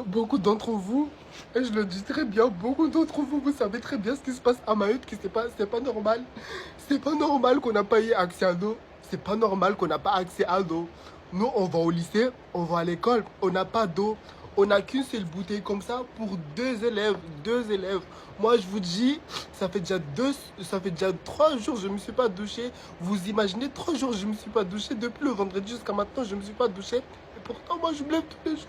Beaucoup d'entre vous, et je le dis très bien, beaucoup d'entre vous, vous savez très bien ce qui se passe à Mayotte, que c'est pas normal. C'est pas normal qu'on n'a pas eu accès à l'eau. C'est pas normal qu'on n'a pas accès à l'eau. Nous, on va au lycée, on va à l'école, on n'a pas d'eau. On n'a qu'une seule bouteille comme ça pour deux élèves, deux élèves. Moi, je vous dis, ça fait déjà 3 jours, je ne me suis pas douché. Vous imaginez, 3 jours, je ne me suis pas douché. Depuis le vendredi jusqu'à maintenant, je ne me suis pas douché. Et pourtant, moi, je me lève tous les jours.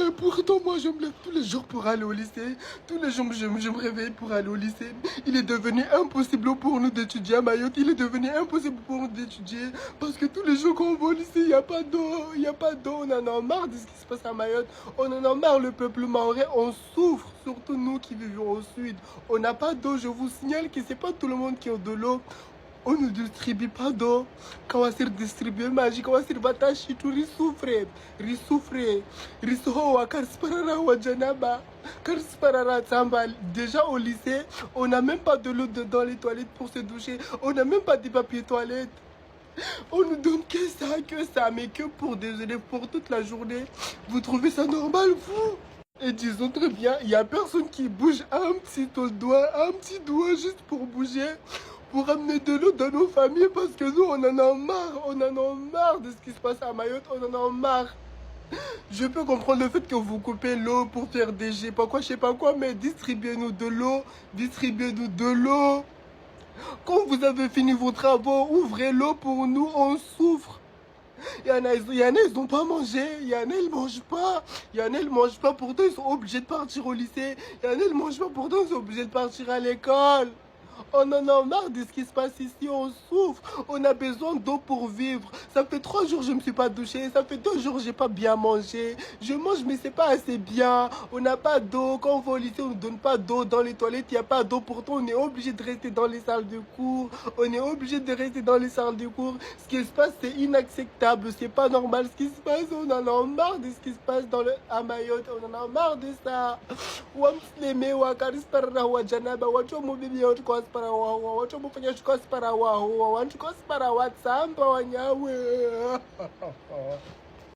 Et pourtant, moi, je me lève tous les jours pour aller au lycée. Tous les jours, je me réveille pour aller au lycée. Il est devenu impossible pour nous d'étudier à Mayotte. Il est devenu impossible pour nous d'étudier. Parce que tous les jours qu'on va au lycée, il n'y a pas d'eau. Il n'y a pas d'eau. On en a marre de ce qui se passe à Mayotte. On en a marre, le peuple mahorais. On souffre, surtout nous qui vivons au sud. On n'a pas d'eau. Je vous signale que ce n'est pas tout le monde qui a de l'eau. On ne distribue pas d'eau. Quand on va distribuer magie, quand on va batashi, tout rissoufre, rissoho, karsparara, wajanaba, karsparara, tsambal. Déjà au lycée, on n'a même pas de l'eau dans les toilettes pour se doucher. On n'a même pas de papier toilette. On nous donne que ça, mais que pour des élèves pour toute la journée. Vous trouvez ça normal, vous? Et disons très bien, il n'y a personne qui bouge un petit doigt juste pour bouger, pour amener de l'eau dans nos familles parce que nous, on en a marre de ce qui se passe à Mayotte, on en a marre. Je peux comprendre le fait que vous coupez l'eau pour faire des jets, je sais pas quoi, mais distribuez-nous de l'eau, distribuez-nous de l'eau. Quand vous avez fini vos travaux, ouvrez l'eau pour nous, on souffre. Il y en a, ils n'ont pas mangé. Il y en a, ils mangent pas. Il y en a, ils mangent pas. Pourtant, ils sont obligés de partir au lycée. Il y en a, ils mangent pas. Pourtant, ils sont obligés de partir à l'école. On en a marre de ce qui se passe ici. On souffre. On a besoin d'eau pour vivre. Ça fait 3 jours que je ne me suis pas douché. Ça fait 2 jours que je n'ai pas bien mangé. Je mange, mais c'est pas assez bien. On n'a pas d'eau. Quand on va au lycée, on ne donne pas d'eau dans les toilettes. Il n'y a pas d'eau. Pourtant, on est obligé de rester dans les salles de cours. On est obligé de rester dans les salles de cours. Ce qui se passe, c'est inacceptable. C'est pas normal ce qui se passe. On en a marre de ce qui se passe à Mayotte. On en a marre de ça. Wamsleme wakarisparara wajanaba wachomubibi para wachomufanya chikosi para waho wanchikosi para watsamba wanyawe